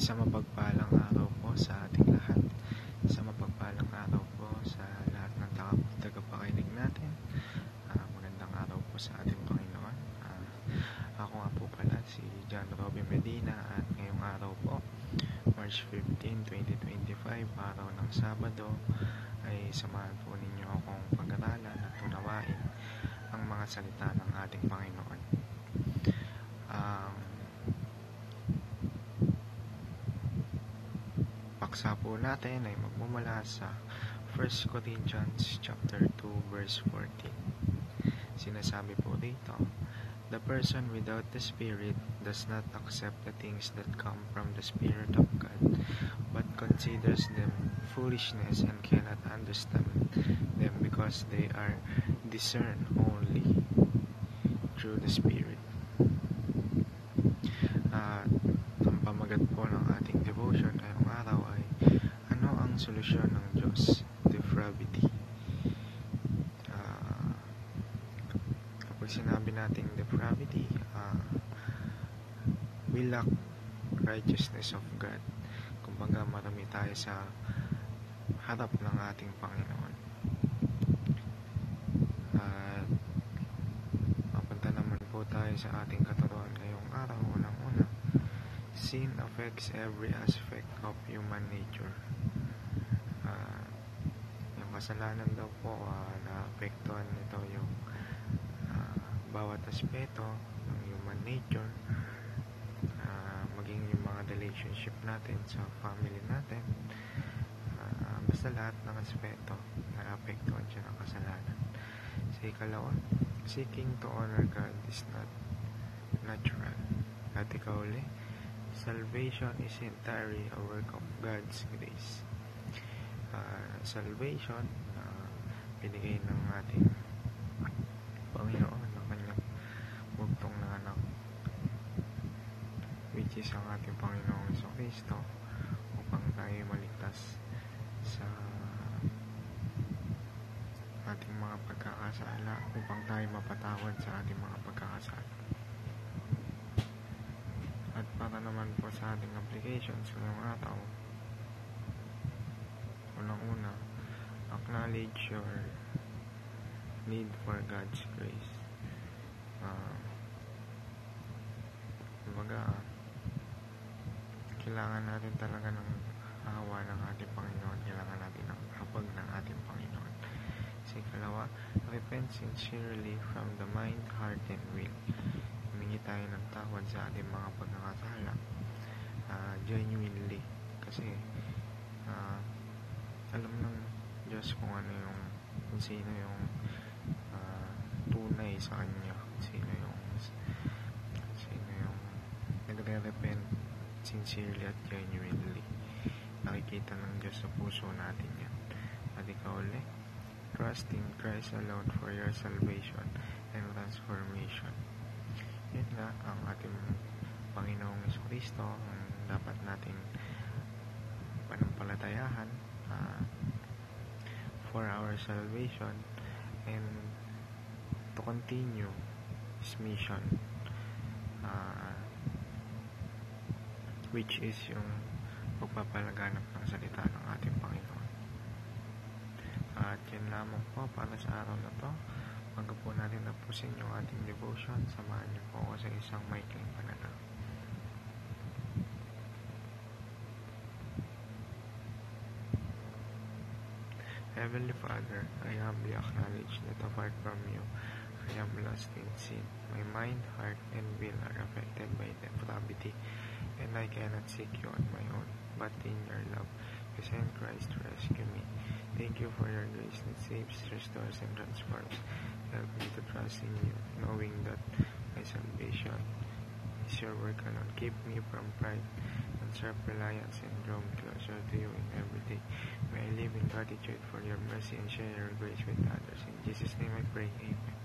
Isang mapagpalang araw po sa ating lahat. Isang mapagpalang araw po sa lahat ng tagapakinig natin. Magandang araw po sa ating Panginoon. Ako nga po pala si John Robby Medina at ngayong araw po, March 15, 2025, araw ng Sabado, ay samahan po ninyo akong pag-aralan at unawain ang mga salita ng ating Panginoon. Paksa po natin ay magmumula sa 1 Corinthians chapter 2 verse 14. Sinasabi po dito, "The person without the Spirit does not accept the things that come from the Spirit of God, but considers them foolishness and cannot understand them because they are discerned only through the Spirit." Ang pamagat po ng ating devotion ngayong araw ay ano ang solusyon ng Diyos? Depravity. Kapag sinabi natin depravity, we lack righteousness of God. Kumbaga marami tayo sa harap ng ating Panginoon. At mapunta naman po tayo sa ating katuruan ngayong araw. Unang-una, sin affects every aspect of human nature. Yung kasalanan daw po, naapektuhan nito yung bawat aspeto ng human nature, maging yung mga relationship natin sa family natin, basta lahat ng aspeto naapektuhan siya ng kasalanan. Sa ikalawa, seeking to honor God is not natural. At ikauli, salvation is entirely a work of God's grace. Salvation na binigay ng ating Panginoon ng kanyang bugtong na anak, which is ang ating Panginoong Jesucristo, upang tayo maligtas sa ating mga pagkakasala, upang tayo mapatawad sa ating mga pagkakasala. At para naman po sa ating applications ngayong araw, unang-una, acknowledge your need for God's grace. Kumbaga, kailangan natin talaga ng awa ng ating Panginoon. Kailangan natin ng habag ng ating Panginoon. Sa ikalawa, repent sincerely from the mind, heart, and will. Humingi tayo ng tawad sa ating mga pagkakasala, genuinely, kasi alam ng Diyos kung sino yung tunay sa Kanya, sino yung nagre-repent sincerely at genuinely. Nakikita ng Diyos sa puso natin yan. At ikaw ulit, trust in Christ alone for your salvation and transformation. Yan nga ang ating Panginoong Jesucristo ang dapat nating panampalatayahan for our salvation and to continue His mission, which is yung pagpapalaganap ng salita ng ating Panginoon. At yan lamang po para sa araw na to. Bago po natin tapusin yung ating devotion, samahan niyo po ako sa isang maikling panalangin. Heavenly Father, I humbly acknowledge that apart from you, I am lost in sin. My mind, heart, and will are affected by depravity, and I cannot seek you on my own. But in your love, you sent Christ to rescue me. Thank you for your grace that saves, restores, and transforms. Help me to trust in you, knowing that my salvation is your work alone. Keep me from pride and self-reliance and draw me closer to you in every day. May I live in gratitude for your mercy and share your grace with others. In Jesus' name I pray, Amen.